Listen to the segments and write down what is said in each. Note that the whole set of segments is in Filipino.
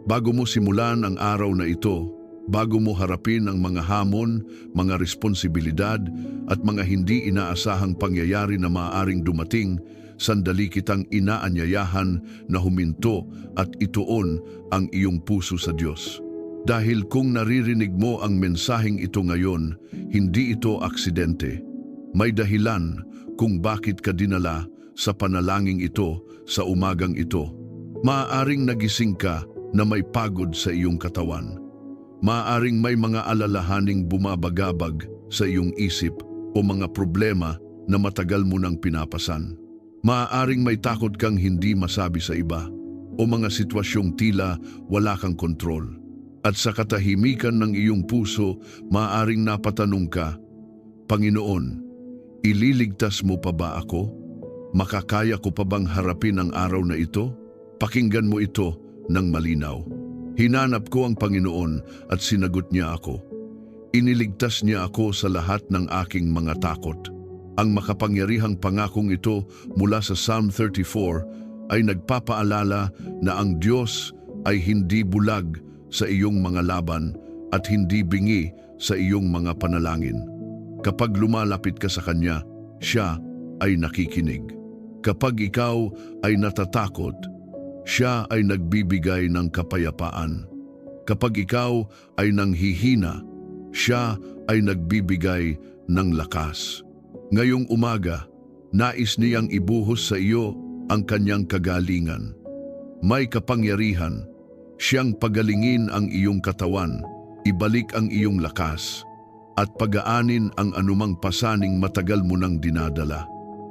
Bago mo simulan ang araw na ito, bago mo harapin ang mga hamon, mga responsibilidad at mga hindi inaasahang pangyayari na maaaring dumating, sandali kitang inaanyayahan na huminto at ituon ang iyong puso sa Diyos. Dahil kung naririnig mo ang mensaheng ito ngayon, hindi ito aksidente. May dahilan kung bakit ka dinala sa panalangin ito sa umagang ito. Maaaring nagising ka na may pagod sa iyong katawan. Maaaring may mga alalahaning bumabagabag sa iyong isip o mga problema na matagal mo nang pinapasan. Maaaring may takot kang hindi masabi sa iba o mga sitwasyong tila wala kang kontrol. At sa katahimikan ng iyong puso, maaaring napatanong ka, Panginoon, ililigtas mo pa ba ako? Makakaya ko pa bang harapin ang araw na ito? Pakinggan mo ito ng malinaw. Hinanap ko ang Panginoon at sinagot niya ako. Iniligtas niya ako sa lahat ng aking mga takot. Ang makapangyarihang pangakong ito mula sa Psalm 34 ay nagpapaalala na ang Diyos ay hindi bulag sa iyong mga laban at hindi bingi sa iyong mga panalangin. Kapag lumalapit ka sa Kanya, Siya ay nakikinig. Kapag ikaw ay natatakot, Siya ay nagbibigay ng kapayapaan. Kapag ikaw ay nanghihina, Siya ay nagbibigay ng lakas. Ngayong umaga, nais niyang ibuhos sa iyo ang kanyang kagalingan. May kapangyarihan, siyang pagalingin ang iyong katawan, ibalik ang iyong lakas, at pagaanin ang anumang pasaning matagal mo nang dinadala.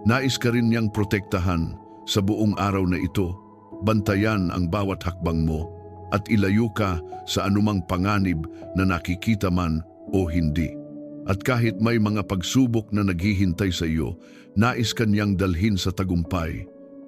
Nais ka rin niyang protektahan sa buong araw na ito, bantayan ang bawat hakbang mo, at ilayo ka sa anumang panganib na nakikita man o hindi. At kahit may mga pagsubok na naghihintay sa iyo, nais kanyang dalhin sa tagumpay.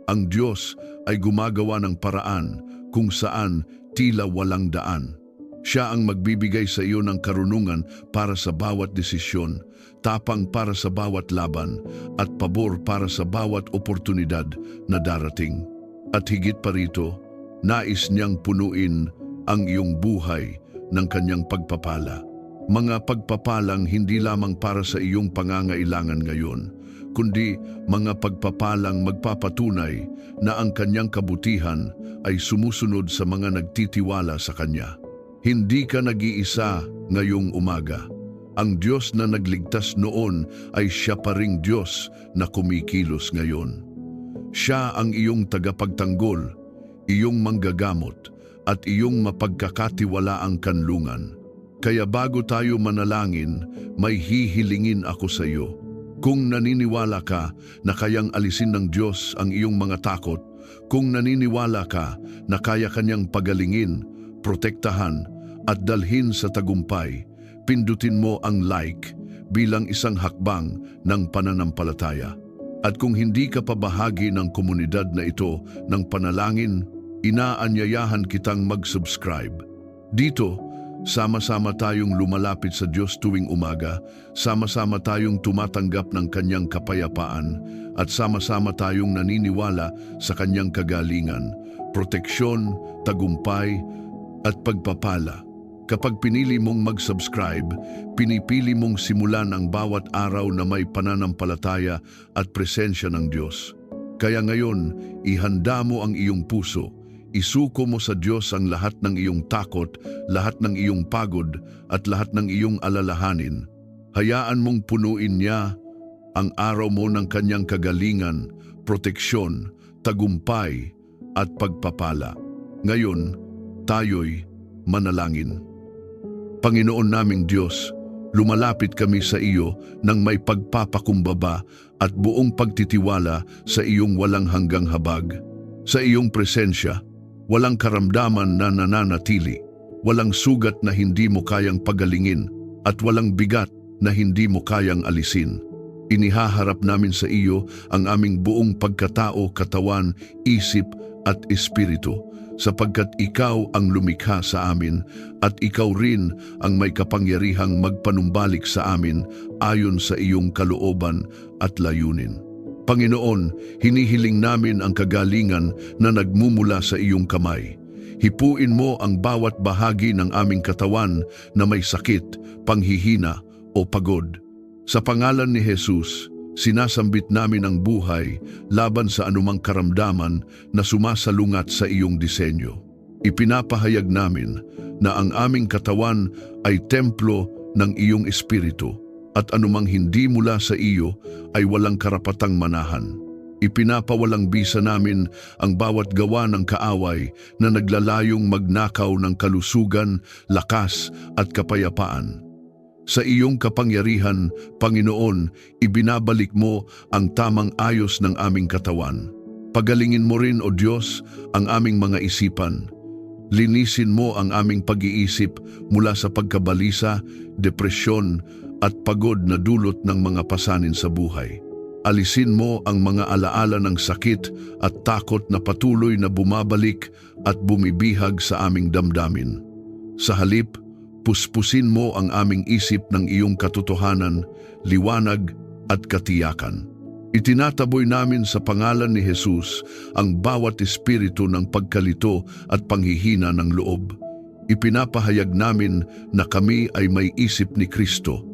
Ang Diyos ay gumagawa ng paraan kung saan tila walang daan. Siya ang magbibigay sa iyo ng karunungan para sa bawat desisyon, tapang para sa bawat laban, at pabor para sa bawat oportunidad na darating. At higit pa rito, nais niyang punuin ang iyong buhay ng kanyang pagpapala. Mga pagpapalang hindi lamang para sa iyong pangangailangan ngayon, kundi mga pagpapalang magpapatunay na ang kanyang kabutihan ay sumusunod sa mga nagtitiwala sa kanya. Hindi ka nag-iisa ngayong umaga. Ang Diyos na nagligtas noon ay Siya pa ring Diyos na kumikilos ngayon. Siya ang iyong tagapagtanggol, iyong manggagamot, at iyong mapagkakatiwalaang kanlungan. Kaya bago tayo manalangin, may hihilingin ako sa iyo. Kung naniniwala ka na kayang alisin ng Diyos ang iyong mga takot, kung naniniwala ka na kaya Kanyang pagalingin, protektahan at dalhin sa tagumpay, pindutin mo ang like bilang isang hakbang ng pananampalataya. At kung hindi ka pa bahagi ng komunidad na ito ng panalangin, inaanyayahan kitang mag-subscribe. Dito, sama-sama tayong lumalapit sa Diyos tuwing umaga, sama-sama tayong tumatanggap ng Kanyang kapayapaan, at sama-sama tayong naniniwala sa Kanyang kagalingan, proteksyon, tagumpay, at pagpapala. Kapag pinili mong mag-subscribe, pinipili mong simulan ang bawat araw na may pananampalataya at presensya ng Diyos. Kaya ngayon, ihanda mo ang iyong puso. Isuko mo sa Diyos ang lahat ng iyong takot, lahat ng iyong pagod, at lahat ng iyong alalahanin. Hayaan mong punuin niya ang araw mo ng Kanyang kagalingan, proteksyon, tagumpay, at pagpapala. Ngayon, tayo'y manalangin. Panginoon naming Diyos, lumalapit kami sa iyo nang may pagpapakumbaba at buong pagtitiwala sa iyong walang hanggang habag. Sa iyong presensya, walang karamdaman na nananatili, walang sugat na hindi mo kayang pagalingin, at walang bigat na hindi mo kayang alisin. Inihaharap namin sa iyo ang aming buong pagkatao, katawan, isip at espiritu, sapagkat ikaw ang lumikha sa amin at ikaw rin ang may kapangyarihang magpanumbalik sa amin ayon sa iyong kalooban at layunin. Panginoon, hinihiling namin ang kagalingan na nagmumula sa iyong kamay. Hipuin mo ang bawat bahagi ng aming katawan na may sakit, panghihina o pagod. Sa pangalan ni Jesus, sinasambit namin ang buhay laban sa anumang karamdaman na sumasalungat sa iyong disenyo. Ipinapahayag namin na ang aming katawan ay templo ng iyong espiritu at anumang hindi mula sa iyo ay walang karapatang manahan. Ipinapawalang bisa namin ang bawat gawa ng kaaway na naglalayong magnakaw ng kalusugan, lakas at kapayapaan. Sa iyong kapangyarihan, Panginoon, ibinabalik mo ang tamang ayos ng aming katawan. Pagalingin mo rin, O Diyos, ang aming mga isipan. Linisin mo ang aming pag-iisip mula sa pagkabalisa, depresyon at pagod na dulot ng mga pasanin sa buhay. Alisin mo ang mga alaala ng sakit at takot na patuloy na bumabalik at bumibihag sa aming damdamin. Sa halip, puspusin mo ang aming isip ng iyong katotohanan, liwanag at katiyakan. Itinataboy namin sa pangalan ni Jesus ang bawat espiritu ng pagkalito at panghihina ng loob. Ipinapahayag namin na kami ay may isip ni Kristo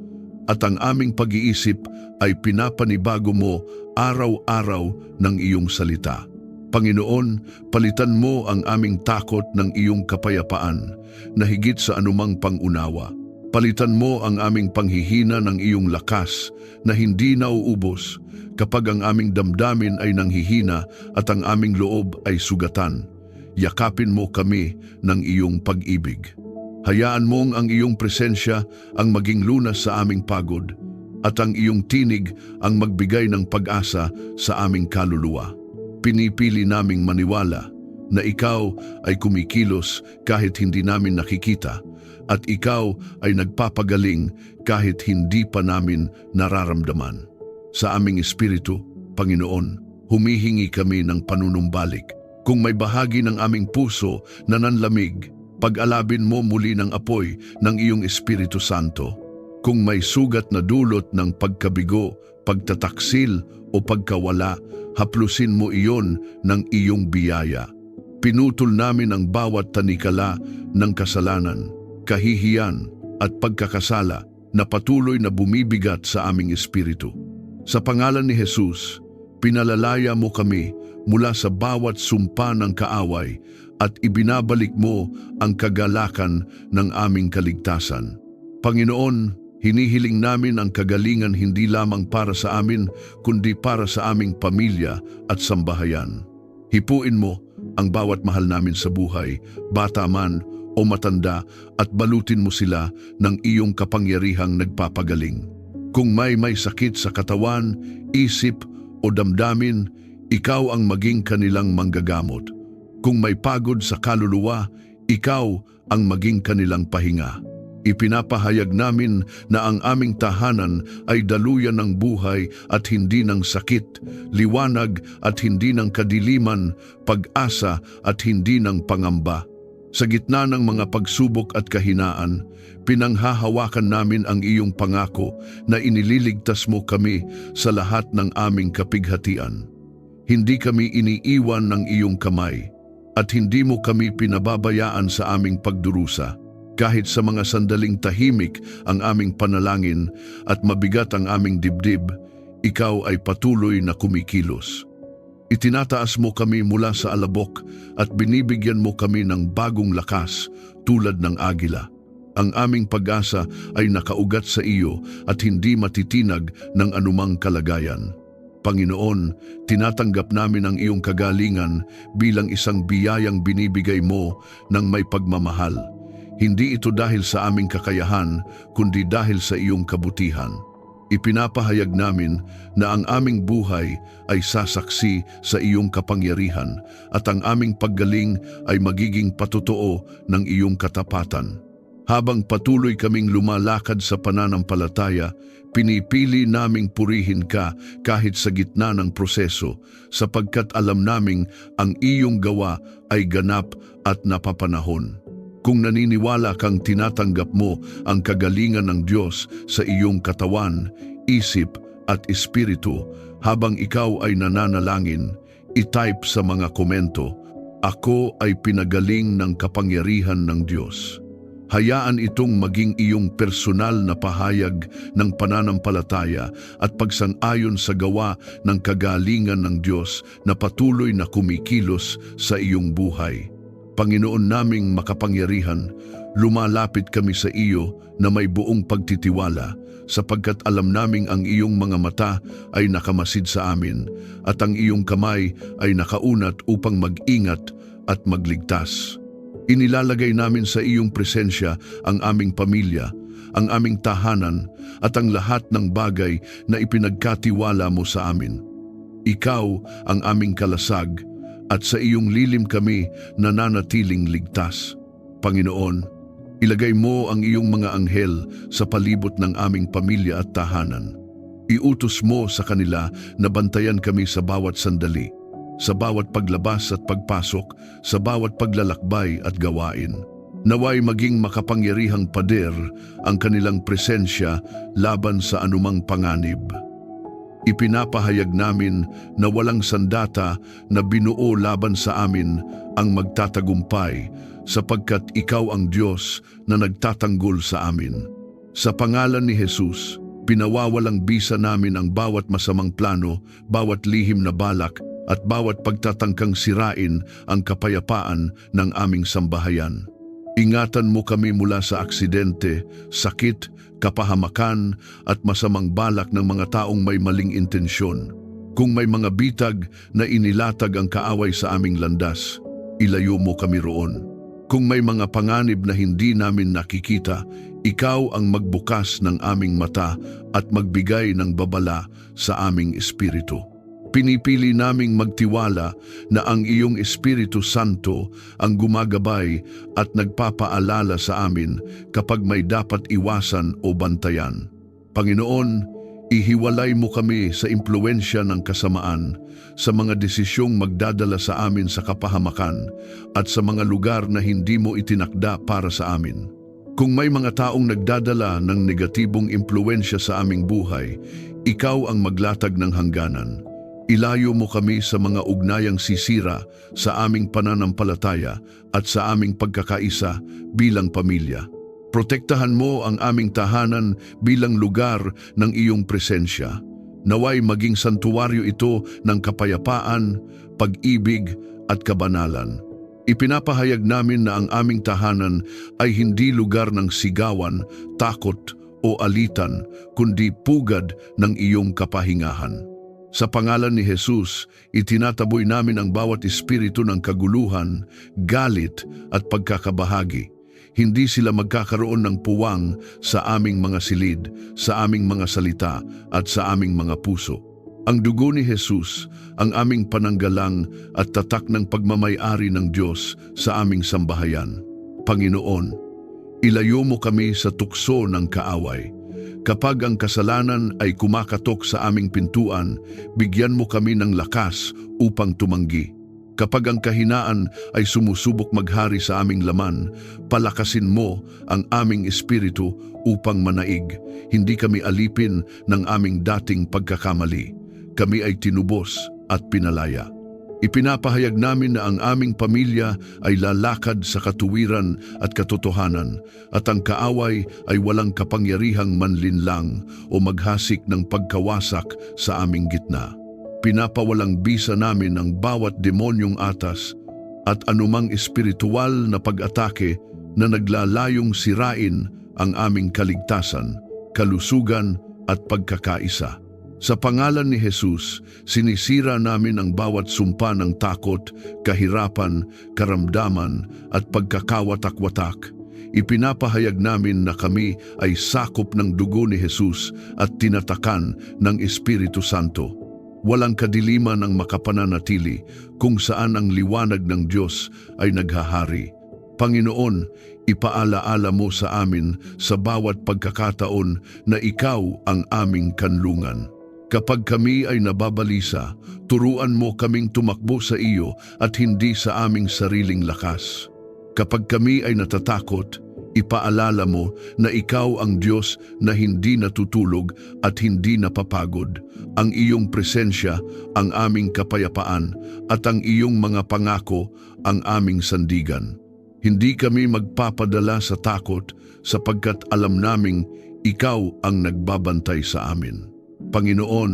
at ang aming pag-iisip ay pinapanibago mo araw-araw ng iyong salita. Panginoon, palitan mo ang aming takot ng iyong kapayapaan na higit sa anumang pangunawa. Palitan mo ang aming panghihina ng iyong lakas na hindi nauubos kapag ang aming damdamin ay nanghihina at ang aming loob ay sugatan. Yakapin mo kami ng iyong pag-ibig. Hayaan mong ang iyong presensya ang maging lunas sa aming pagod at ang iyong tinig ang magbigay ng pag-asa sa aming kaluluwa. Pinipili naming maniwala na ikaw ay kumikilos kahit hindi namin nakikita at ikaw ay nagpapagaling kahit hindi pa namin nararamdaman. Sa aming espiritu, Panginoon, humihingi kami ng panunumbalik. Kung may bahagi ng aming puso na nanlamig, pag-alabin mo muli ng apoy ng iyong Espiritu Santo. Kung may sugat na dulot ng pagkabigo, pagtataksil o pagkawala, haplusin mo iyon ng iyong biyaya. Pinutol namin ang bawat tanikala ng kasalanan, kahihiyan at pagkakasala na patuloy na bumibigat sa aming espiritu. Sa pangalan ni Jesus, pinalalaya mo kami mula sa bawat sumpa ng kaaway at ibinabalik mo ang kagalakan ng aming kaligtasan. Panginoon, hinihiling namin ang kagalingan hindi lamang para sa amin, kundi para sa aming pamilya at sambahayan. Hipuin mo ang bawat mahal namin sa buhay, bata man o matanda, at balutin mo sila ng iyong kapangyarihang nagpapagaling. Kung may sakit sa katawan, isip o damdamin, ikaw ang maging kanilang manggagamot. Kung may pagod sa kaluluwa, ikaw ang maging kanilang pahinga. Ipinapahayag namin na ang aming tahanan ay daluyan ng buhay at hindi ng sakit, liwanag at hindi ng kadiliman, pag-asa at hindi ng pangamba. Sa gitna ng mga pagsubok at kahinaan, pinanghahawakan namin ang iyong pangako na inililigtas mo kami sa lahat ng aming kapighatian. Hindi kami iniiwan ng iyong kamay at hindi mo kami pinababayaan sa aming pagdurusa. Kahit sa mga sandaling tahimik ang aming panalangin at mabigat ang aming dibdib, ikaw ay patuloy na kumikilos. Itinataas mo kami mula sa alabok at binibigyan mo kami ng bagong lakas tulad ng agila. Ang aming pag-asa ay nakaugat sa iyo at hindi matitinag ng anumang kalagayan. Panginoon, tinatanggap namin ang iyong kagalingan bilang isang biyayang binibigay mo ng may pagmamahal. Hindi ito dahil sa aming kakayahan, kundi dahil sa iyong kabutihan. Ipinapahayag namin na ang aming buhay ay sasaksi sa iyong kapangyarihan at ang aming paggaling ay magiging patotoo ng iyong katapatan. Habang patuloy kaming lumalakad sa pananampalataya, pinipili naming purihin ka kahit sa gitna ng proseso, sapagkat alam naming ang iyong gawa ay ganap at napapanahon. Kung naniniwala kang tinatanggap mo ang kagalingan ng Diyos sa iyong katawan, isip at espiritu. Habang ikaw ay nananalangin, i-type sa mga komento, "Ako ay pinagaling ng kapangyarihan ng Diyos." Hayaan itong maging iyong personal na pahayag ng pananampalataya at pagsang-ayon sa gawa ng kagalingan ng Diyos na patuloy na kumikilos sa iyong buhay. Panginoon naming makapangyarihan, lumalapit kami sa iyo na may buong pagtitiwala, sapagkat alam naming ang iyong mga mata ay nakamasid sa amin at ang iyong kamay ay nakaunat upang mag-ingat at magligtas. Inilalagay namin sa iyong presensya ang aming pamilya, ang aming tahanan at ang lahat ng bagay na ipinagkatiwala mo sa amin. Ikaw ang aming kalasag at sa iyong lilim kami nananatiling ligtas. Panginoon, ilagay mo ang iyong mga anghel sa palibot ng aming pamilya at tahanan. Iutos mo sa kanila na bantayan kami sa bawat sandali, sa bawat paglabas at pagpasok, sa bawat paglalakbay at gawain. Naway maging makapangyarihang pader ang kanilang presensya laban sa anumang panganib. Ipinapahayag namin na walang sandata na binuo laban sa amin ang magtatagumpay, sapagkat ikaw ang Diyos na nagtatanggol sa amin. Sa pangalan ni Jesus, pinawawalang bisa namin ang bawat masamang plano, bawat lihim na balak, at bawat pagtatangkang sirain ang kapayapaan ng aming sambahayan. Ingatan mo kami mula sa aksidente, sakit, kapahamakan at masamang balak ng mga taong may maling intensyon. Kung may mga bitag na inilatag ang kaaway sa aming landas, ilayo mo kami roon. Kung may mga panganib na hindi namin nakikita, ikaw ang magbukas ng aming mata at magbigay ng babala sa aming espiritu. Pinipili naming magtiwala na ang iyong Espiritu Santo ang gumagabay at nagpapaalala sa amin kapag may dapat iwasan o bantayan. Panginoon, ihiwalay mo kami sa impluwensya ng kasamaan, sa mga desisyong magdadala sa amin sa kapahamakan at sa mga lugar na hindi mo itinakda para sa amin. Kung may mga taong nagdadala ng negatibong impluwensya sa aming buhay, ikaw ang maglatag ng hangganan. Ilayo mo kami sa mga ugnayang sisira sa aming pananampalataya at sa aming pagkakaisa bilang pamilya. Protektahan mo ang aming tahanan bilang lugar ng iyong presensya. Naway maging santuwaryo ito ng kapayapaan, pag-ibig at kabanalan. Ipinapahayag namin na ang aming tahanan ay hindi lugar ng sigawan, takot o alitan, kundi pugad ng iyong kapahingahan. Sa pangalan ni Jesus, itinataboy namin ang bawat espiritu ng kaguluhan, galit at pagkakabahagi. Hindi sila magkakaroon ng puwang sa aming mga silid, sa aming mga salita at sa aming mga puso. Ang dugo ni Jesus, ang aming pananggalang at tatak ng pagmamay-ari ng Diyos sa aming sambahayan. Panginoon, ilayo mo kami sa tukso ng kaaway. Kapag ang kasalanan ay kumakatok sa aming pintuan, bigyan mo kami ng lakas upang tumanggi. Kapag ang kahinaan ay sumusubok maghari sa aming laman, palakasin mo ang aming espiritu upang manaig. Hindi kami alipin ng aming dating pagkakamali. Kami ay tinubos at pinalaya. Ipinapahayag namin na ang aming pamilya ay lalakad sa katuwiran at katotohanan at ang kaaway ay walang kapangyarihang manlinlang o maghasik ng pagkawasak sa aming gitna. Pinapawalang bisa namin ang bawat demonyong atas at anumang espiritual na pag-atake na naglalayong sirain ang aming kaligtasan, kalusugan at pagkakaisa. Sa pangalan ni Jesus, sinisira namin ang bawat sumpa ng takot, kahirapan, karamdaman at pagkakawatak-watak. Ipinapahayag namin na kami ay sakop ng dugo ni Jesus at tinatakan ng Espiritu Santo. Walang kadiliman ang makapananatili kung saan ang liwanag ng Diyos ay naghahari. Panginoon, ipaalaala mo sa amin sa bawat pagkakataon na ikaw ang aming kanlungan. Kapag kami ay nababalisa, turuan mo kaming tumakbo sa iyo at hindi sa aming sariling lakas. Kapag kami ay natatakot, Ipaalala mo na ikaw ang Diyos na hindi natutulog at hindi napapagod. Ang iyong presensya, ang aming kapayapaan, at ang iyong mga pangako, ang aming sandigan. Hindi kami magpapadala sa takot sapagkat alam naming ikaw ang nagbabantay sa amin. Panginoon,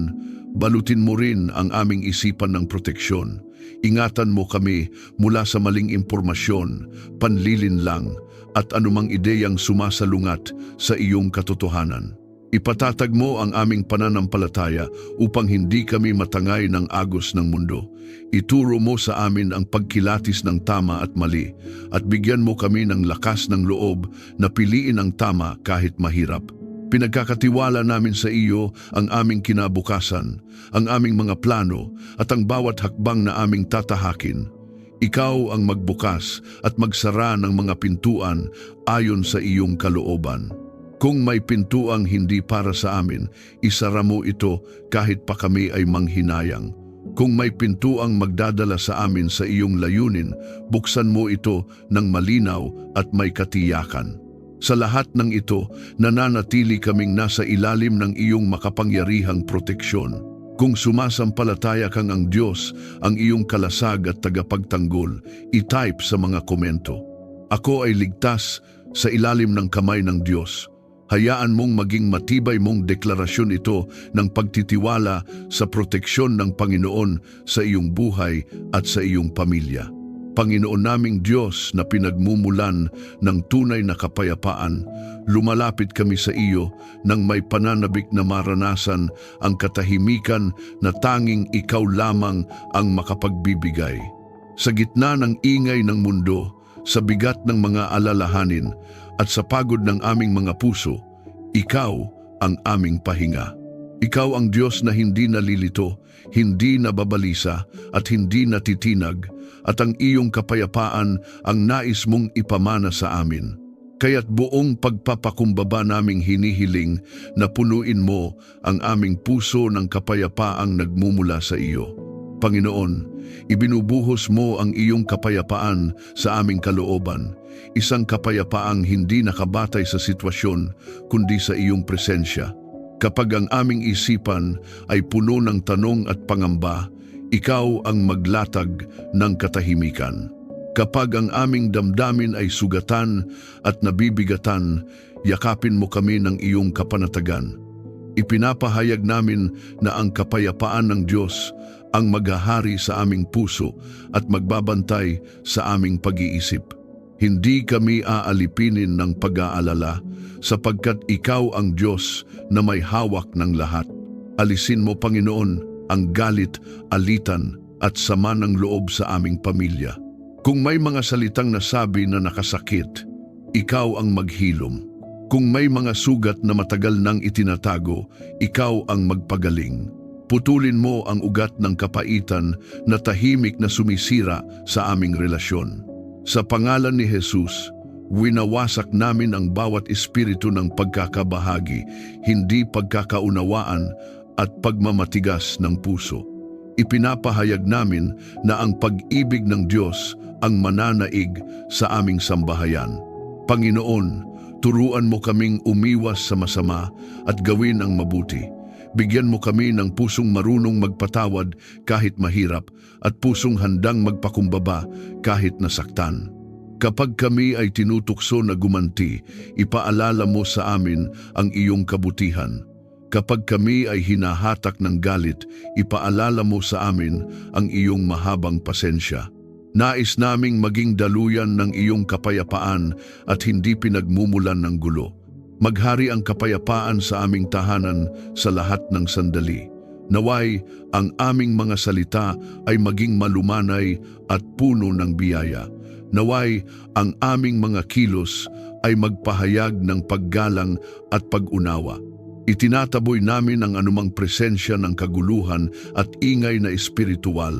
balutin mo rin ang aming isipan ng proteksyon. Ingatan mo kami mula sa maling impormasyon, panlilinlang, at anumang ideyang sumasalungat sa iyong katotohanan. Ipatatag mo ang aming pananampalataya upang hindi kami matangay ng agos ng mundo. Ituro mo sa amin ang pagkilatis ng tama at mali, at bigyan mo kami ng lakas ng loob na piliin ang tama kahit mahirap. Pinagkakatiwala namin sa iyo ang aming kinabukasan, ang aming mga plano, at ang bawat hakbang na aming tatahakin. Ikaw ang magbukas at magsara ng mga pintuan ayon sa iyong kalooban. Kung may pintuang hindi para sa amin, isara mo ito kahit pa kami ay manghinayang. Kung may pintuang magdadala sa amin sa iyong layunin, buksan mo ito ng malinaw at may katiyakan. Sa lahat ng ito, nananatili kaming nasa ilalim ng iyong makapangyarihang proteksyon. Kung sumasampalataya kang ang Diyos, ang iyong kalasag at tagapagtanggol, i-type sa mga komento. Ako ay ligtas sa ilalim ng kamay ng Diyos. Hayaan mong maging matibay mong deklarasyon ito ng pagtitiwala sa proteksyon ng Panginoon sa iyong buhay at sa iyong pamilya. Panginoon naming Diyos na pinagmumulan ng tunay na kapayapaan, lumalapit kami sa iyo nang may pananabik na maranasan ang katahimikan na tanging ikaw lamang ang makapagbibigay. Sa gitna ng ingay ng mundo, sa bigat ng mga alalahanin at sa pagod ng aming mga puso, ikaw ang aming pahinga. Ikaw ang Diyos na hindi nalilito, hindi nababalisa at hindi natitinag, at ang iyong kapayapaan ang nais mong ipamana sa amin. Kaya't buong pagpapakumbaba naming hinihiling na punuin mo ang aming puso ng kapayapaang nagmumula sa iyo. Panginoon, ibinubuhos mo ang iyong kapayapaan sa aming kalooban, isang kapayapaang hindi nakabatay sa sitwasyon kundi sa iyong presensya. Kapag ang aming isipan ay puno ng tanong at pangamba, ikaw ang maglatag ng katahimikan. Kapag ang aming damdamin ay sugatan at nabibigatan, yakapin mo kami ng iyong kapanatagan. Ipinapahayag namin na ang kapayapaan ng Diyos ang maghahari sa aming puso at magbabantay sa aming pag-iisip. Hindi kami aalipinin ng pag-aalala sapagkat ikaw ang Diyos na may hawak ng lahat. Alisin mo, Panginoon, ang galit, alitan at sama ng loob sa aming pamilya. Kung may mga salitang nasabi na nakasakit, ikaw ang maghilom. Kung may mga sugat na matagal nang itinatago, ikaw ang magpagaling. Putulin mo ang ugat ng kapaitan na tahimik na sumisira sa aming relasyon. Sa pangalan ni Jesus, winawasak namin ang bawat espiritu ng pagkakabahagi, hindi pagkakaunawaan at pagmamatigas ng puso. Ipinapahayag namin na ang pag-ibig ng Diyos ang mananaig sa aming sambahayan. Panginoon, turuan mo kaming umiwas sa masama at gawin ang mabuti. Bigyan mo kami ng pusong marunong magpatawad kahit mahirap at pusong handang magpakumbaba kahit nasaktan. Kapag kami ay tinutukso na gumanti, ipaalala mo sa amin ang iyong kabutihan. Kapag kami ay hinahatak ng galit, ipaalala mo sa amin ang iyong mahabang pasensya. Nais naming maging daluyan ng iyong kapayapaan at hindi pinagmumulan ng gulo. Maghari ang kapayapaan sa aming tahanan sa lahat ng sandali. Naway ang aming mga salita ay maging malumanay at puno ng biyaya. Naway ang aming mga kilos ay magpahayag ng paggalang at pag-unawa. Itinataboy namin ang anumang presensya ng kaguluhan at ingay na espiritual.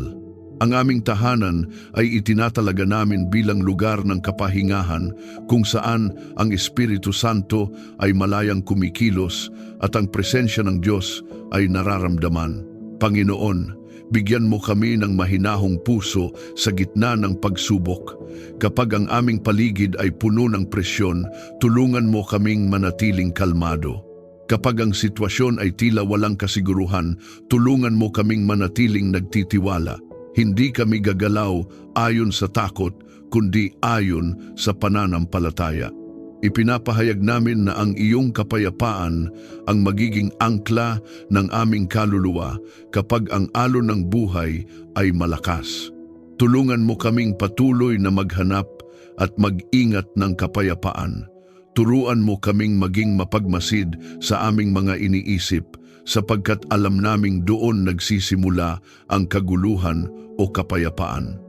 Ang aming tahanan ay itinatalaga namin bilang lugar ng kapahingahan kung saan ang Espiritu Santo ay malayang kumikilos at ang presensya ng Diyos ay nararamdaman. Panginoon, Bigyan mo kami ng mahinahong puso sa gitna ng pagsubok. Kapag ang aming paligid ay puno ng presyon, tulungan mo kaming manatiling kalmado. Kapag ang sitwasyon ay tila walang kasiguruhan, tulungan mo kaming manatiling nagtitiwala. Hindi kami gagalaw ayon sa takot, kundi ayon sa pananampalataya. Ipinapahayag namin na ang iyong kapayapaan ang magiging angkla ng aming kaluluwa kapag ang alon ng buhay ay malakas. Tulungan mo kaming patuloy na maghanap at mag-ingat ng kapayapaan. Turuan mo kaming maging mapagmasid sa aming mga iniisip sapagkat alam naming doon nagsisimula ang kaguluhan o kapayapaan.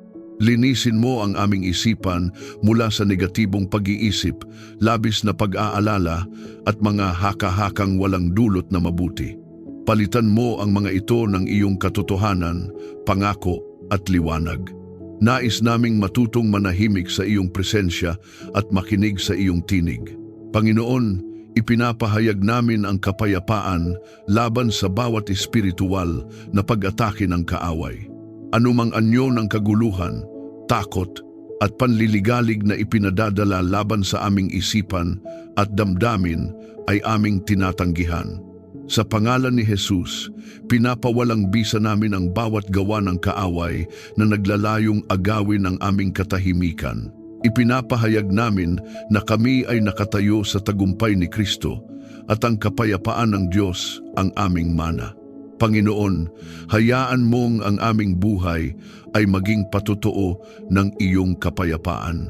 Linisin mo ang aming isipan mula sa negatibong pag-iisip, labis na pag-aalala at mga haka-hakang walang dulot na mabuti. Palitan mo ang mga ito ng iyong katotohanan, pangako at liwanag. Nais naming matutong manahimik sa iyong presensya at makinig sa iyong tinig. Panginoon, ipinapahayag namin ang kapayapaan laban sa bawat espiritual na pag-atake ng kaaway. Anumang anyo ng kaguluhan, takot at panliligalig na ipinadadala laban sa aming isipan at damdamin ay aming tinatanggihan. Sa pangalan ni Jesus, pinapawalang bisa namin ang bawat gawa ng kaaway na naglalayong agawin ang aming katahimikan. Ipinapahayag namin na kami ay nakatayo sa tagumpay ni Kristo at ang kapayapaan ng Diyos ang aming mana. Panginoon, hayaan mong ang aming buhay ay maging patotoo ng iyong kapayapaan.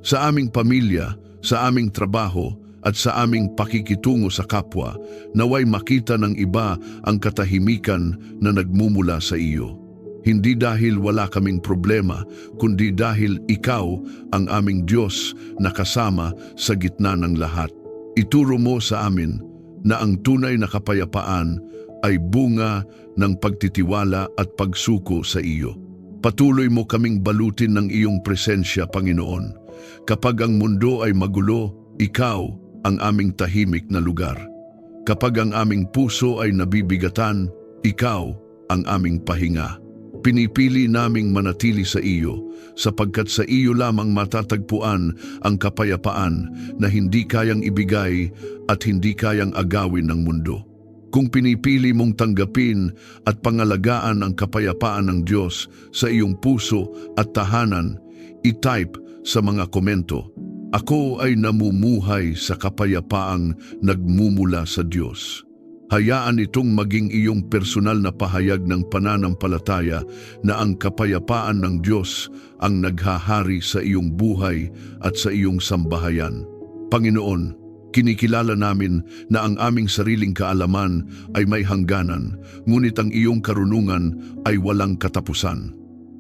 Sa aming pamilya, sa aming trabaho, at sa aming pakikitungo sa kapwa, naway makita ng iba ang katahimikan na nagmumula sa iyo. Hindi dahil wala kaming problema, kundi dahil ikaw ang aming Diyos na kasama sa gitna ng lahat. Ituro mo sa amin na ang tunay na kapayapaan ay bunga ng pagtitiwala at pagsuko sa iyo. Patuloy mo kaming balutin ng iyong presensya, Panginoon. Kapag ang mundo ay magulo, ikaw ang aming tahimik na lugar. Kapag ang aming puso ay nabibigatan, ikaw ang aming pahinga. Pinipili naming manatili sa iyo, sapagkat sa iyo lamang matatagpuan ang kapayapaan na hindi kayang ibigay at hindi kayang agawin ng mundo. Kung pinipili mong tanggapin at pangalagaan ang kapayapaan ng Diyos sa iyong puso at tahanan, i-type sa mga komento, "Ako ay namumuhay sa kapayapaang nagmumula sa Diyos." Hayaan itong maging iyong personal na pahayag ng pananampalataya na ang kapayapaan ng Diyos ang naghahari sa iyong buhay at sa iyong sambahayan. Panginoon, kinikilala namin na ang aming sariling kaalaman ay may hangganan, ngunit ang iyong karunungan ay walang katapusan.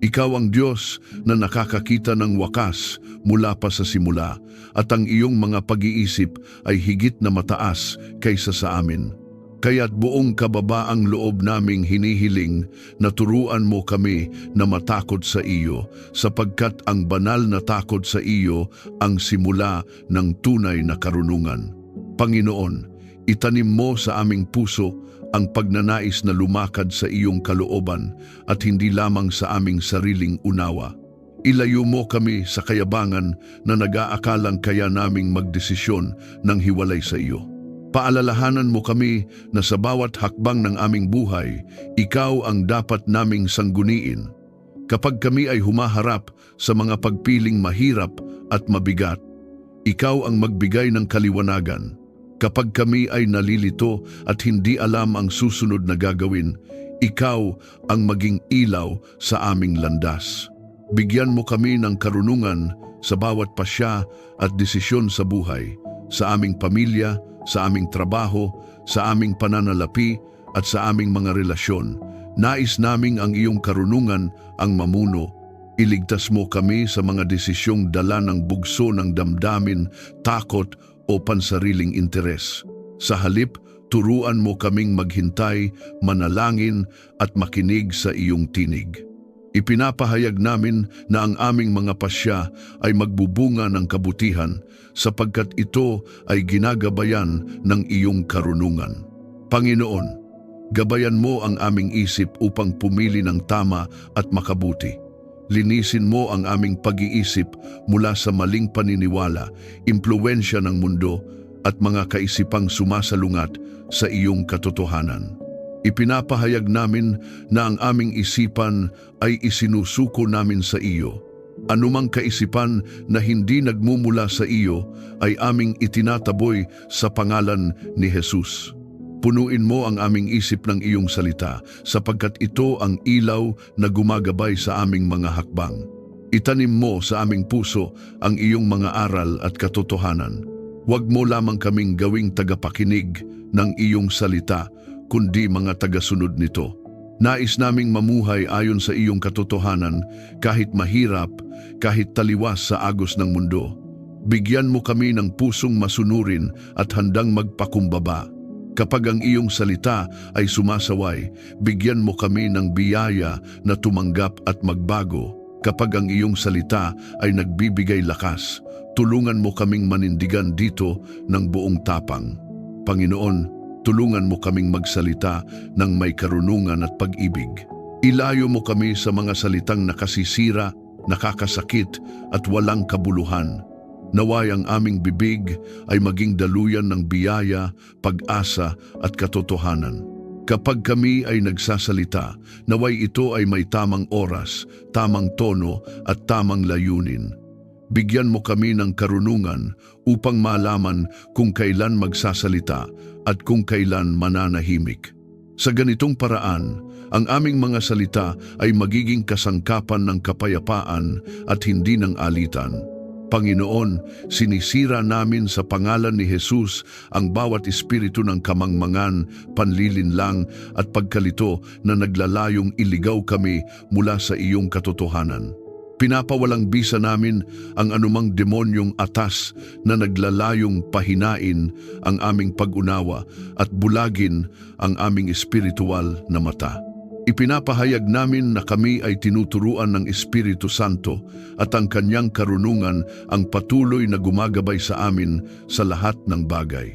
Ikaw ang Diyos na nakakakita ng wakas mula pa sa simula, at ang iyong mga pag-iisip ay higit na mataas kaysa sa amin. Kaya't buong kababaang loob naming hinihiling na turuan mo kami na matakot sa iyo, sapagkat ang banal na takot sa iyo ang simula ng tunay na karunungan. Panginoon, itanim mo sa aming puso ang pagnanais na lumakad sa iyong kalooban at hindi lamang sa aming sariling unawa. Ilayo mo kami sa kayabangan na nag-aakalang kaya naming magdesisyon ng hiwalay sa iyo. Paalalahanan mo kami na sa bawat hakbang ng aming buhay, ikaw ang dapat naming sangguniin. Kapag kami ay humaharap sa mga pagpiling mahirap at mabigat, ikaw ang magbigay ng kaliwanagan. Kapag kami ay nalilito at hindi alam ang susunod na gagawin, ikaw ang maging ilaw sa aming landas. Bigyan mo kami ng karunungan sa bawat pasya at desisyon sa buhay, sa aming pamilya, sa aming trabaho, sa aming pananalapi at sa aming mga relasyon. Nais naming ang iyong karunungan ang mamuno. Iligtas mo kami sa mga desisyong dala ng bugso ng damdamin, takot o pansariling interes. Sa halip, turuan mo kaming maghintay, manalangin at makinig sa iyong tinig. Ipinapahayag namin na ang aming mga pasya ay magbubunga ng kabutihan sapagkat ito ay ginagabayan ng iyong karunungan. Panginoon, Gabayan mo ang aming isip upang pumili ng tama at makabuti. Linisin mo ang aming pag-iisip mula sa maling paniniwala, impluwensya ng mundo at mga kaisipang sumasalungat sa iyong katotohanan. Ipinapahayag namin na ang aming isipan ay isinusuko namin sa iyo. Anumang kaisipan na hindi nagmumula sa iyo ay aming itinataboy sa pangalan ni Jesus. Punuin mo ang aming isip ng iyong salita sapagkat ito ang ilaw na gumagabay sa aming mga hakbang. Itanim mo sa aming puso ang iyong mga aral at katotohanan. Huwag mo lamang kaming gawing tagapakinig ng iyong salita, kundi mga tagasunod nito. Nais naming mamuhay ayon sa iyong katotohanan kahit mahirap, kahit taliwas sa agos ng mundo. Bigyan mo kami ng pusong masunurin at handang magpakumbaba. Kapag ang iyong salita ay sumasaway, bigyan mo kami ng biyaya na tumanggap at magbago. Kapag ang iyong salita ay nagbibigay lakas, tulungan mo kaming manindigan dito ng buong tapang. Panginoon, tulungan mo kaming magsalita ng may karunungan at pag-ibig. Ilayo mo kami sa mga salitang nakasisira, nakakasakit at walang kabuluhan. Naway ang aming bibig ay maging daluyan ng biyaya, pag-asa at katotohanan. Kapag kami ay nagsasalita, naway ito ay may tamang oras, tamang tono at tamang layunin. Bigyan mo kami ng karunungan upang malaman kung kailan magsasalita at kung kailan mananahimik. Sa ganitong paraan, ang aming mga salita ay magiging kasangkapan ng kapayapaan at hindi ng alitan. Panginoon, sinisira namin sa pangalan ni Jesus ang bawat espiritu ng kamangmangan, panlilinlang at pagkalito na naglalayong iligaw kami mula sa iyong katotohanan. Pinapawalang bisa namin ang anumang demonyong atas na naglalayong pahinain ang aming pag-unawa at bulagin ang aming espiritual na mata. Ipinapahayag namin na kami ay tinuturuan ng Espiritu Santo at ang kanyang karunungan ang patuloy na gumagabay sa amin sa lahat ng bagay.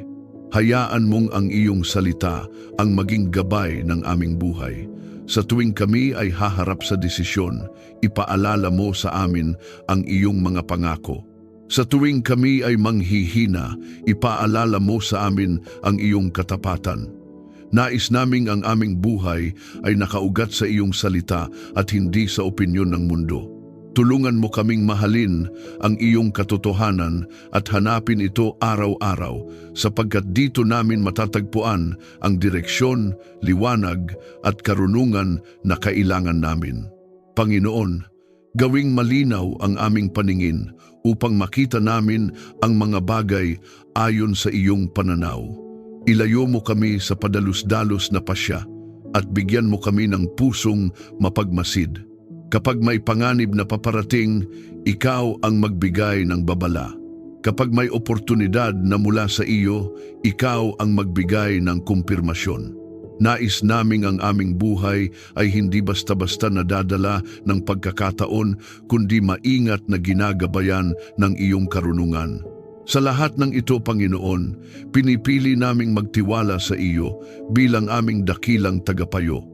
Hayaan mong ang iyong salita ang maging gabay ng aming buhay. Sa tuwing kami ay haharap sa desisyon, ipaalala mo sa amin ang iyong mga pangako. Sa tuwing kami ay manghihina, ipaalala mo sa amin ang iyong katapatan. Nais naming ang aming buhay ay nakaugat sa iyong salita at hindi sa opinyon ng mundo. Tulungan mo kaming mahalin ang iyong katotohanan at hanapin ito araw-araw sapagkat dito namin matatagpuan ang direksyon, liwanag at karunungan na kailangan namin. Panginoon, gawing malinaw ang aming paningin upang makita namin ang mga bagay ayon sa iyong pananaw. Ilayo mo kami sa padalus-dalos na pasya at bigyan mo kami ng pusong mapagmasid. Kapag may panganib na paparating, ikaw ang magbigay ng babala. Kapag may oportunidad na mula sa iyo, ikaw ang magbigay ng kumpirmasyon. Nais naming ang aming buhay ay hindi basta-basta nadadala ng pagkakataon, kundi maingat na ginagabayan ng iyong karunungan. Sa lahat ng ito, Panginoon, pinipili naming magtiwala sa iyo bilang aming dakilang tagapayo.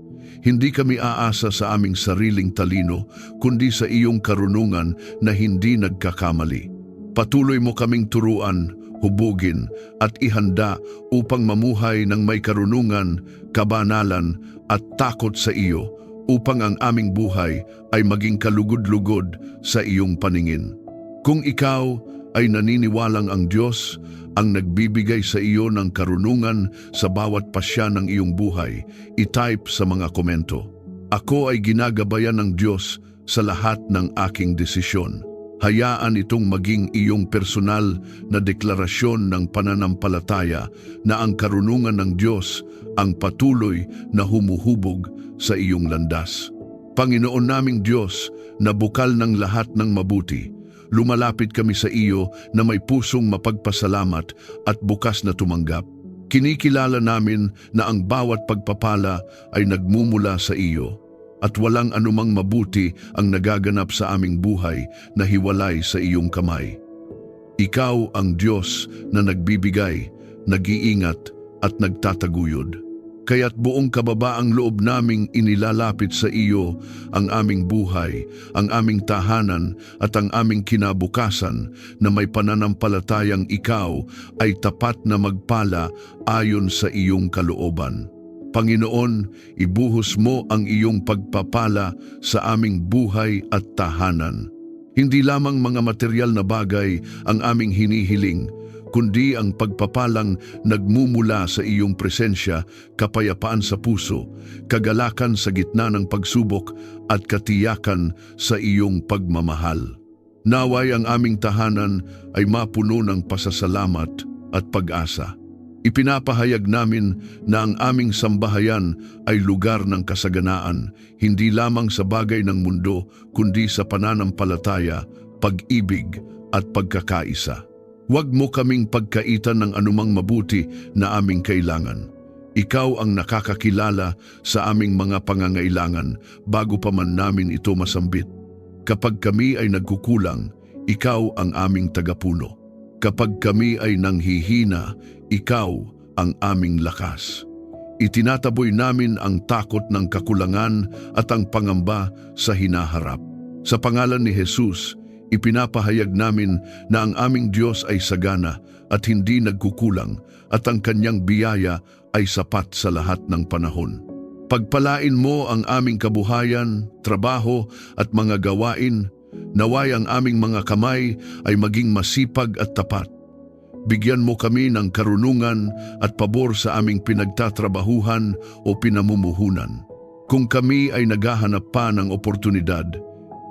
Hindi kami aasa sa aming sariling talino, kundi sa iyong karunungan na hindi nagkakamali. Patuloy mo kaming turuan, hubugin at ihanda upang mamuhay ng may karunungan, kabanalan at takot sa iyo, upang ang aming buhay ay maging kalugod-lugod sa iyong paningin. Kung ikaw ay naniniwalang ang Diyos ang nagbibigay sa iyo ng karunungan sa bawat pasya ng iyong buhay, i-type sa mga komento. Ako ay ginagabayan ng Diyos sa lahat ng aking desisyon. Hayaan itong maging iyong personal na deklarasyon ng pananampalataya na ang karunungan ng Diyos ang patuloy na humuhubog sa iyong landas. Panginoon naming Diyos na bukal ng lahat ng mabuti, lumalapit kami sa iyo na may pusong mapagpasalamat at bukas na tumanggap. Kinikilala namin na ang bawat pagpapala ay nagmumula sa iyo at walang anumang mabuti ang nagaganap sa aming buhay na hiwalay sa iyong kamay. Ikaw ang Diyos na nagbibigay, nag-iingat at nagtataguyod. Kaya't buong kababaang loob naming inilalapit sa iyo ang aming buhay, ang aming tahanan at ang aming kinabukasan na may pananampalatayang ikaw ay tapat na magpala ayon sa iyong kalooban. Panginoon, ibuhos mo ang iyong pagpapala sa aming buhay at tahanan. Hindi lamang mga material na bagay ang aming hinihiling, kundi ang pagpapalang nagmumula sa iyong presensya, kapayapaan sa puso, kagalakan sa gitna ng pagsubok at katiyakan sa iyong pagmamahal. Naway ang aming tahanan ay mapuno ng pasasalamat at pag-asa. Ipinapahayag namin na ang aming sambahayan ay lugar ng kasaganaan, hindi lamang sa bagay ng mundo, kundi sa pananampalataya, pag-ibig at pagkakaisa. Huwag mo kaming pagkaitan ng anumang mabuti na aming kailangan. Ikaw ang nakakakilala sa aming mga pangangailangan bago pa man namin ito masambit. Kapag kami ay nagkukulang, ikaw ang aming tagapuno. Kapag kami ay nanghihina, ikaw ang aming lakas. Itinataboy namin ang takot ng kakulangan at ang pangamba sa hinaharap. Sa pangalan ni Jesus, ipinapahayag namin na ang aming Diyos ay sagana at hindi nagkukulang at ang kanyang biyaya ay sapat sa lahat ng panahon. Pagpalain mo ang aming kabuhayan, trabaho at mga gawain, naway ang aming mga kamay ay maging masipag at tapat. Bigyan mo kami ng karunungan at pabor sa aming pinagtatrabahuhan o pinamumuhunan. Kung kami ay naghahanap pa ng oportunidad,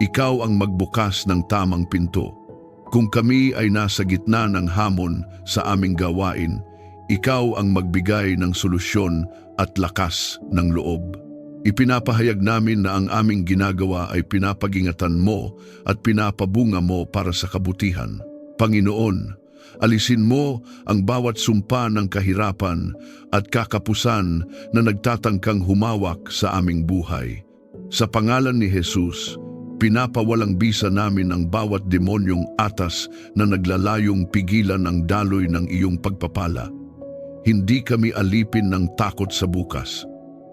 ikaw ang magbukas ng tamang pinto. Kung kami ay nasa gitna ng hamon sa aming gawain, ikaw ang magbigay ng solusyon at lakas ng loob. Ipinapahayag namin na ang aming ginagawa ay pinapag-ingatan mo at pinapabunga mo para sa kabutihan. Panginoon, alisin mo ang bawat sumpa ng kahirapan at kakapusan na nagtatangkang humawak sa aming buhay. Sa pangalan ni Jesus, pinapawalang bisa namin ang bawat demonyong atas na naglalayong pigilan ang daloy ng iyong pagpapala. Hindi kami alipin ng takot sa bukas.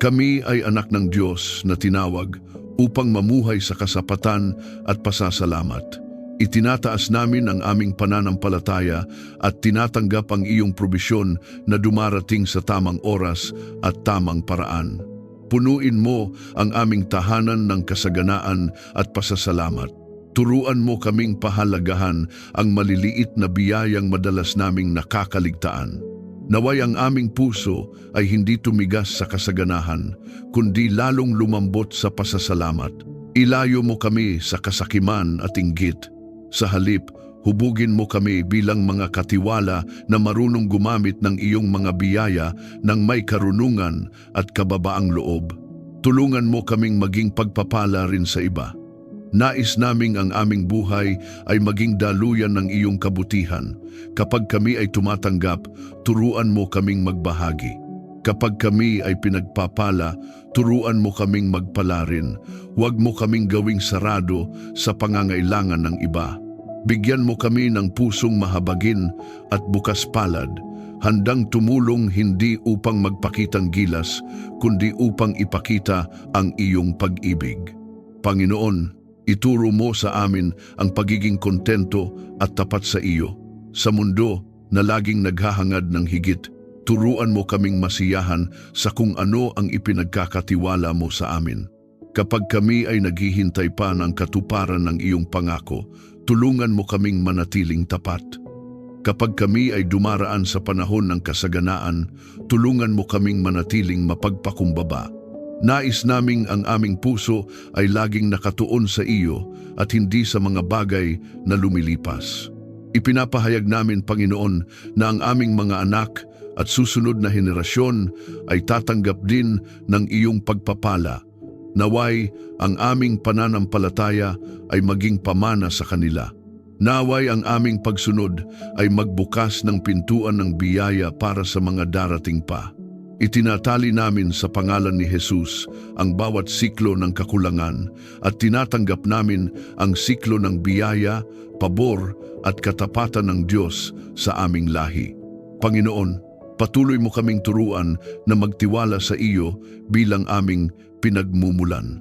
Kami ay anak ng Diyos na tinawag upang mamuhay sa kasapatan at pasasalamat. Itinataas namin ang aming pananampalataya at tinatanggap ang iyong probisyon na dumarating sa tamang oras at tamang paraan. Punuin mo ang aming tahanan ng kasaganaan at pasasalamat. Turuan mo kaming pahalagahan ang maliliit na biyayang madalas naming nakakaligtaan. Naway ang aming puso ay hindi tumigas sa kasaganahan, kundi lalong lumambot sa pasasalamat. Ilayo mo kami sa kasakiman at inggit. Sa halip, hubugin mo kami bilang mga katiwala na marunong gumamit ng iyong mga biyaya ng may karunungan at kababaang loob. Tulungan mo kaming maging pagpapala rin sa iba. Nais naming ang aming buhay ay maging daluyan ng iyong kabutihan. Kapag kami ay tumatanggap, turuan mo kaming magbahagi. Kapag kami ay pinagpapala, turuan mo kaming magpala rin. Huwag mo kaming gawing sarado sa pangangailangan ng iba. Bigyan mo kami ng pusong mahabagin at bukas palad, handang tumulong hindi upang magpakitang gilas, kundi upang ipakita ang iyong pag-ibig. Panginoon, ituro mo sa amin ang pagiging kontento at tapat sa iyo. Sa mundo na laging naghahangad ng higit, turuan mo kaming masiyahan sa kung ano ang ipinagkakatiwala mo sa amin. Kapag kami ay naghihintay pa ng katuparan ng iyong pangako, tulungan mo kaming manatiling tapat. Kapag kami ay dumaraan sa panahon ng kasaganaan, tulungan mo kaming manatiling mapagpakumbaba. Nais naming ang aming puso ay laging nakatuon sa iyo at hindi sa mga bagay na lumilipas. Ipinapahayag namin, Panginoon, na ang aming mga anak at susunod na henerasyon ay tatanggap din ng iyong pagpapala. Naway ang aming pananampalataya ay maging pamana sa kanila. Naway ang aming pagsunod ay magbukas ng pintuan ng biyaya para sa mga darating pa. Itinatali namin sa pangalan ni Jesus ang bawat siklo ng kakulangan at tinatanggap namin ang siklo ng biyaya, pabor at katapatan ng Diyos sa aming lahi. Panginoon, Patuloy mo kaming turuan na magtiwala sa iyo bilang aming pinagmumulan.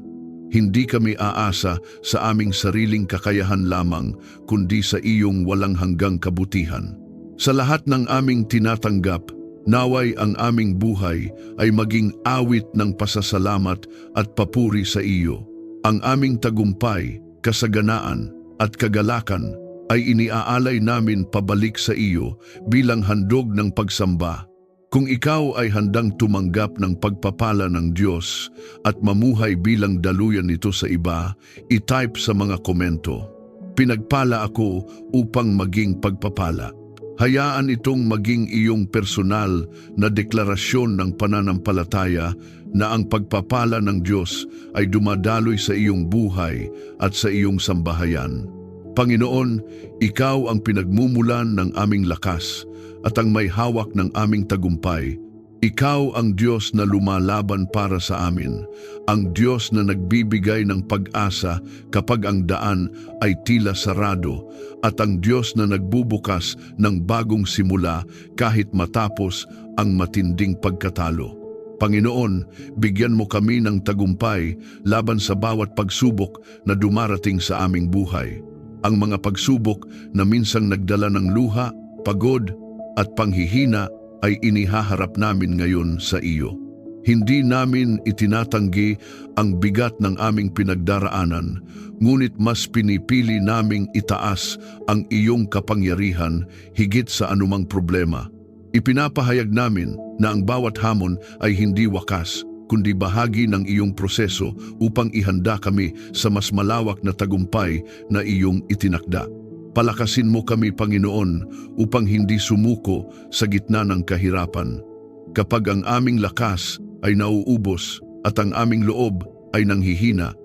Hindi kami aasa sa aming sariling kakayahan lamang, kundi sa iyong walang hanggang kabutihan. Sa lahat ng aming tinatanggap, naway ang aming buhay ay maging awit ng pasasalamat at papuri sa iyo. Ang aming tagumpay, kasaganaan at kagalakan ay iniaalay namin pabalik sa iyo bilang handog ng pagsamba. Kung ikaw ay handang tumanggap ng pagpapala ng Diyos at mamuhay bilang daluyan nito sa iba, i-type sa mga komento, "Pinagpala ako upang maging pagpapala." Hayaan itong maging iyong personal na deklarasyon ng pananampalataya na ang pagpapala ng Diyos ay dumadaloy sa iyong buhay at sa iyong sambahayan. Panginoon, ikaw ang pinagmumulan ng aming lakas at ang may hawak ng aming tagumpay. Ikaw ang Diyos na lumalaban para sa amin, ang Diyos na nagbibigay ng pag-asa kapag ang daan ay tila sarado, at ang Diyos na nagbubukas ng bagong simula kahit matapos ang matinding pagkatalo. Panginoon, bigyan mo kami ng tagumpay laban sa bawat pagsubok na dumarating sa aming buhay. Ang mga pagsubok na minsang nagdala ng luha, pagod, at panghihina ay inihaharap namin ngayon sa iyo. Hindi namin itinatanggi ang bigat ng aming pinagdaraanan, ngunit mas pinipili naming itaas ang iyong kapangyarihan higit sa anumang problema. Ipinapahayag namin na ang bawat hamon ay hindi wakas, kundi bahagi ng iyong proseso upang ihanda kami sa mas malawak na tagumpay na iyong itinakda. Palakasin mo kami, Panginoon, upang hindi sumuko sa gitna ng kahirapan. Kapag ang aming lakas ay nauubos at ang aming loob ay nanghihina,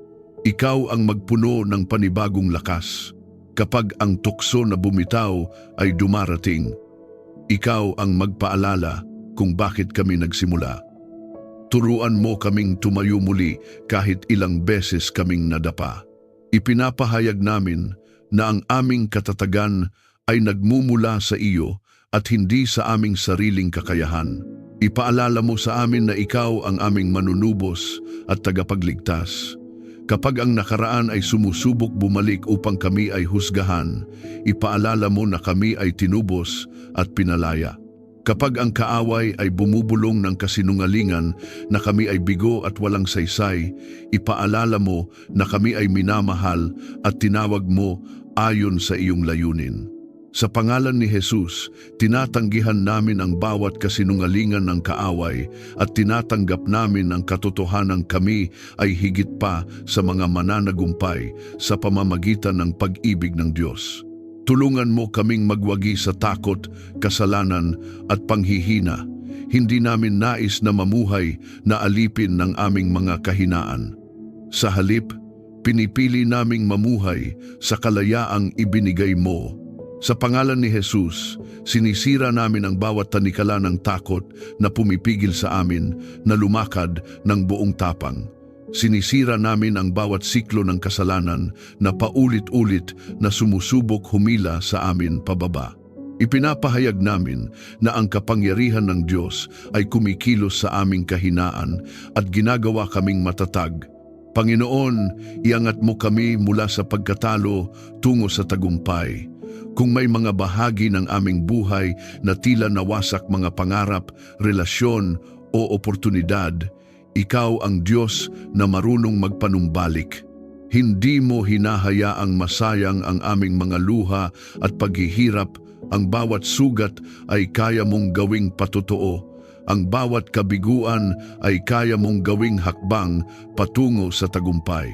ikaw ang magpuno ng panibagong lakas. Kapag ang tukso na bumitaw ay dumarating, ikaw ang magpaalala kung bakit kami nagsimula. Turuan mo kaming tumayo muli kahit ilang beses kaming nadapa. Ipinapahayag namin na ang aming katatagan ay nagmumula sa iyo at hindi sa aming sariling kakayahan. Ipaalala mo sa amin na ikaw ang aming manunubos at tagapagligtas. Kapag ang nakaraan ay sumusubok bumalik upang kami ay husgahan, ipaalala mo na kami ay tinubos at pinalaya. Kapag ang kaaway ay bumubulong ng kasinungalingan na kami ay bigo at walang saysay, ipaalala mo na kami ay minamahal at tinawag mo ayon sa iyong layunin. Sa pangalan ni Jesus, tinatanggihan namin ang bawat kasinungalingan ng kaaway at tinatanggap namin ang katotohanan kami ay higit pa sa mga mananagumpay sa pamamagitan ng pag-ibig ng Diyos. Tulungan mo kaming magwagi sa takot, kasalanan at panghihina. Hindi namin nais na mamuhay na alipin ng aming mga kahinaan. Sa halip, pinipili naming mamuhay sa kalayaang ibinigay mo. Sa pangalan ni Jesus, sinisira namin ang bawat tanikala ng takot na pumipigil sa amin na lumakad ng buong tapang. Sinisira namin ang bawat siklo ng kasalanan na paulit-ulit na sumusubok humila sa amin pababa. Ipinapahayag namin na ang kapangyarihan ng Diyos ay kumikilos sa aming kahinaan at ginagawa kaming matatag. Panginoon, iangat mo kami mula sa pagkatalo tungo sa tagumpay. Kung may mga bahagi ng aming buhay na tila nawasak mga pangarap, relasyon o oportunidad, ikaw ang Diyos na marunong magpanumbalik. Hindi mo hinahayaang masayang ang aming mga luha at paghihirap. Ang bawat sugat ay kaya mong gawing patotoo. Ang bawat kabiguan ay kaya mong gawing hakbang patungo sa tagumpay.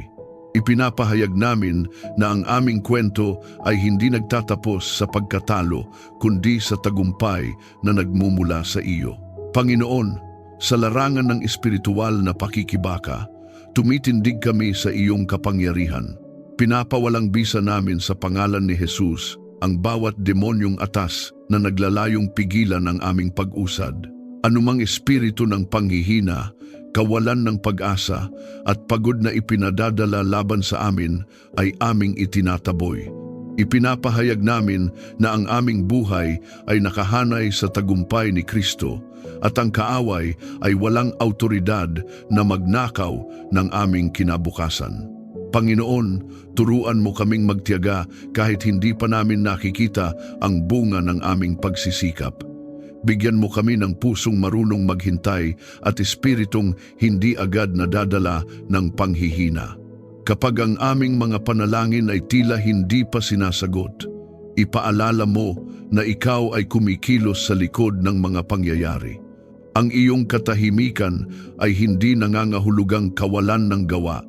Ipinapahayag namin na ang aming kwento ay hindi nagtatapos sa pagkatalo, kundi sa tagumpay na nagmumula sa iyo. Panginoon, sa larangan ng espiritual na pakikibaka, tumitindig kami sa iyong kapangyarihan. Pinapawalang bisa namin sa pangalan ni Jesus ang bawat demonyong atas na naglalayong pigilan ang aming pag-usad. Anumang espiritu ng panghihina, kawalan ng pag-asa at pagod na ipinadadala laban sa amin ay aming itinataboy. Ipinapahayag namin na ang aming buhay ay nakahanay sa tagumpay ni Kristo at ang kaaway ay walang autoridad na magnakaw ng aming kinabukasan. Panginoon, turuan mo kaming magtiyaga kahit hindi pa namin nakikita ang bunga ng aming pagsisikap. Bigyan mo kami ng pusong marunong maghintay at espiritong hindi agad nadadala ng panghihina. Kapag ang aming mga panalangin ay tila hindi pa sinasagot, ipaalala mo na ikaw ay kumikilos sa likod ng mga pangyayari. Ang iyong katahimikan ay hindi nangangahulugang kawalan ng gawa.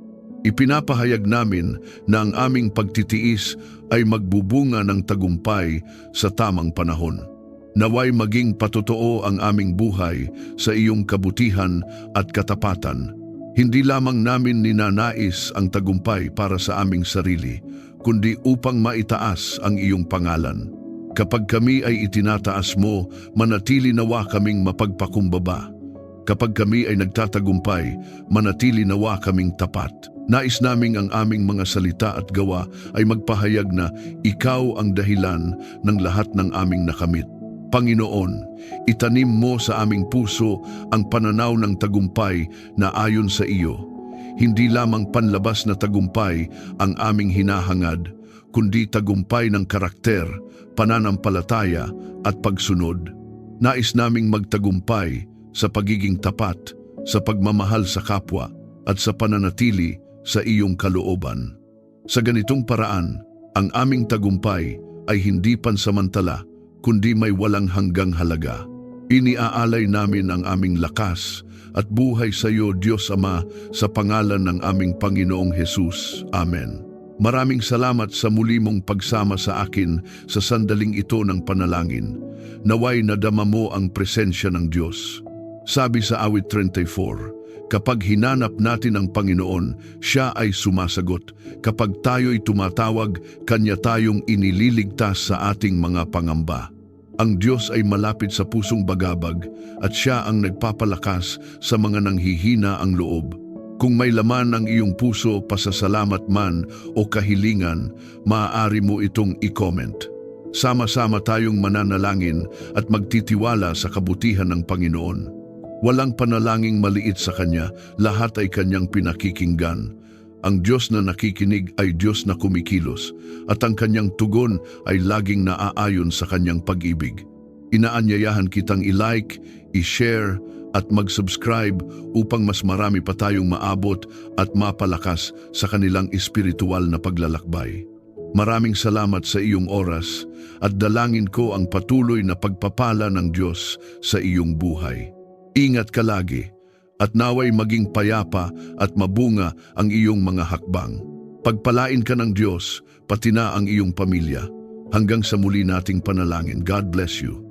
Ipinapahayag namin na ang aming pagtitiis ay magbubunga ng tagumpay sa tamang panahon. Naway maging patotoo ang aming buhay sa iyong kabutihan at katapatan. Hindi lamang namin ninanais ang tagumpay para sa aming sarili, kundi upang maitaas ang iyong pangalan. Kapag kami ay itinataas mo, manatili nawa kaming mapagpakumbaba. Kapag kami ay nagtatagumpay, manatili nawa kaming tapat. Nais naming ang aming mga salita at gawa ay magpahayag na ikaw ang dahilan ng lahat ng aming nakamit. Panginoon, itanim mo sa aming puso ang pananaw ng tagumpay na ayon sa iyo. Hindi lamang panlabas na tagumpay ang aming hinahangad, kundi tagumpay ng karakter, pananampalataya at pagsunod. Nais naming magtagumpay sa pagiging tapat, sa pagmamahal sa kapwa at sa pananatili sa iyong kalooban. Sa ganitong paraan, ang aming tagumpay ay hindi pansamantala, kundi may walang hanggang halaga. Iniaalay namin ang aming lakas at buhay sa iyo, Diyos Ama, sa pangalan ng aming Panginoong Hesus. Amen. Maraming salamat sa muli mong pagsama sa akin sa sandaling ito ng panalangin. Naway nadama mo ang presensya ng Diyos. Sabi sa awit 34, kapag hinanap natin ang Panginoon, siya ay sumasagot. Kapag tayo'y tumatawag, kanya tayong inililigtas sa ating mga pangamba. Ang Diyos ay malapit sa pusong bagabag at siya ang nagpapalakas sa mga nanghihina ang loob. Kung may laman ang iyong puso, pasasalamat man o kahilingan, maaari mo itong i-comment. Sama-sama tayong mananalangin at magtitiwala sa kabutihan ng Panginoon. Walang panalangin maliit sa Kanya, lahat ay Kanyang pinakikinggan. Ang Diyos na nakikinig ay Diyos na kumikilos at ang Kanyang tugon ay laging naaayon sa Kanyang pag-ibig. Inaanyayahan kitang i-like, i-share at mag-subscribe upang mas marami pa tayong maabot at mapalakas sa kanilang espiritual na paglalakbay. Maraming salamat sa iyong oras at dalangin ko ang patuloy na pagpapala ng Diyos sa iyong buhay. Ingat ka lagi. At naway maging payapa at mabunga ang iyong mga hakbang. Pagpalain ka ng Diyos, pati na ang iyong pamilya. Hanggang sa muli nating panalangin. God bless you.